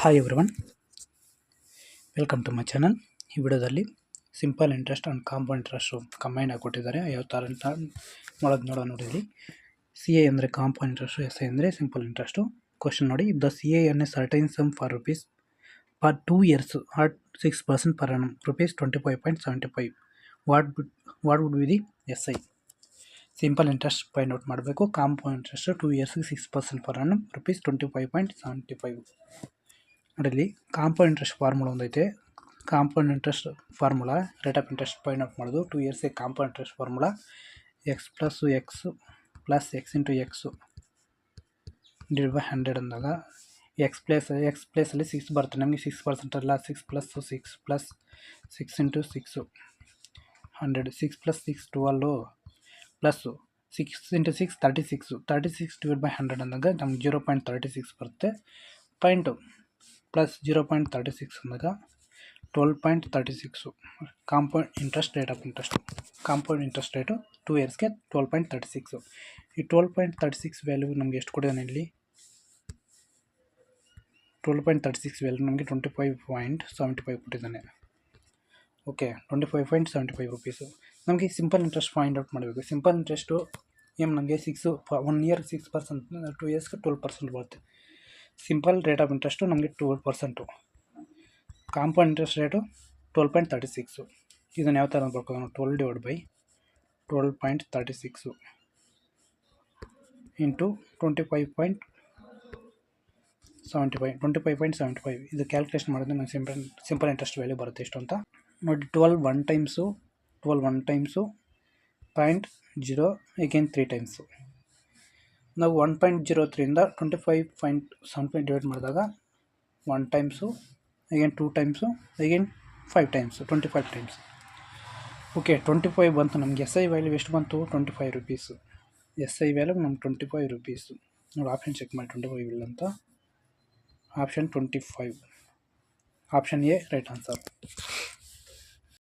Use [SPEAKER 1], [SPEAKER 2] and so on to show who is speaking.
[SPEAKER 1] Hi everyone, welcome to my channel. ಈ ವಿಡಿಯೋದಲ್ಲಿ simple interest and compound interest combine ಆಗಿ ಕೊಟ್ಟಿದ್ದಾರೆ. ಯಾವ ಥರ ಅಂತ ನೋಡಿದ್ರಿ. ಸಿ ಎ ಅಂದರೆ ಕಾಂಪೌಂಡ್ ಇಂಟ್ರೆಸ್ಟು, ಎಸ್ ಎ ಅಂದರೆ ಸಿಂಪಲ್ ಇಂಟ್ರೆಸ್ಟು. ಕ್ವಶನ್ ನೋಡಿ, the C A on a certain sum for rupees for 2 years at 6% per annum, ₹25.75. What would be the S I? Simple interest find out ಮಾಡಬೇಕು. Compound interest 2 yearsಗೆ 6% per annum, ₹25.75. ನೋಡಿ, compound interest formula ಒಂದೈತೆ. Compound interest formula rate of interest find out ಮಾಡೋದು. 2 yearsಗೆ compound interest formula x plus x into x divide by 100 ಅಂದಾಗ X ಪ್ಲೇಸಲ್ಲಿ 6 ಬರುತ್ತೆ. ನಮಗೆ 6% ಅಲ್ಲ, 6 plus 6 into 6 100, 6 plus 6 12 plus 6 into 6 36 divide by 100 ಅಂದಾಗ ನಮ್ಗೆ 0.36 ಬರುತ್ತೆ. ಪಾಯಿಂಟು ಪ್ಲಸ್ 0.36 ಅಂದಾಗ 12.36 compound interest rate of interest. Compound interest rate 2 yearsಗೆ 12.36. ಈ 12.36 ವ್ಯಾಲ್ಯೂ ನಮಗೆ ಎಷ್ಟು ಕೊಟ್ಟಿದ್ದಾನೆ ಇಲ್ಲಿ? 12.36 ವ್ಯಾಲ್ಯೂ ನಮಗೆ 25.75 ಕೊಟ್ಟಿದ್ದಾನೆ. Okay, 25.75 rupees. ನಮಗೆ ಸಿಂಪಲ್ ಇಂಟ್ರೆಸ್ಟ್ ಫೈಂಡ್ ಔಟ್ ಮಾಡಬೇಕು. ಸಿಂಪಲ್ ಇಂಟ್ರೆಸ್ಟು ನಮಗೆ 1 year 6%, 2 yearsಗೆ 12% ಬರುತ್ತೆ. ಸಿಂಪಲ್ ರೇಟ್ ಆಫ್ ಇಂಟ್ರೆಸ್ಟು ನಮಗೆ 12%. Compound interest rate 12.36. ಇದನ್ನು ಯಾವ ಥರ ಬರ್ಕೋದು? 12 ಡಿವೈಡ್ ಬೈ 12.36 ಇಂಟು 25.75. ಇದು ಕ್ಯಾಲ್ಕುಲೇಷನ್ ಮಾಡಿದ್ರೆ ನಂಗೆ ಸಿಂಪಲ್ ಇಂಟ್ರೆಸ್ಟ್ ವ್ಯಾಲ್ಯೂ ಬರುತ್ತೆ ಎಷ್ಟು ಅಂತ ನೋಡಿ. 12 1 ಟೈಮ್ಸು 0.0 ಅಗೇನ್ 3 ಟೈಮ್ಸು. ನಾವು 1.03ಇಂದ 25.75 ಡಿವೈಡ್ ಮಾಡಿದಾಗ 1 times, again 2 times, again 5 times, 25 times. Okay, 25 ಬಂತು. ನಮಗೆ ಎಸ್ ಐ ವ್ಯಾಲ್ಯೂ ಎಷ್ಟು ಬಂತು? 25 ರುಪೀಸು. ಎಸ್ ಐ ವ್ಯಾಲ್ಯೂ ನಮ್ಗೆ 25 ರುಪೀಸು. ನೋಡಿ, ಆಪ್ಷನ್ ಚೆಕ್ ಮಾಡಿ. 25 ಇಲ್ಲ ಅಂತ. Option 25, option A right answer.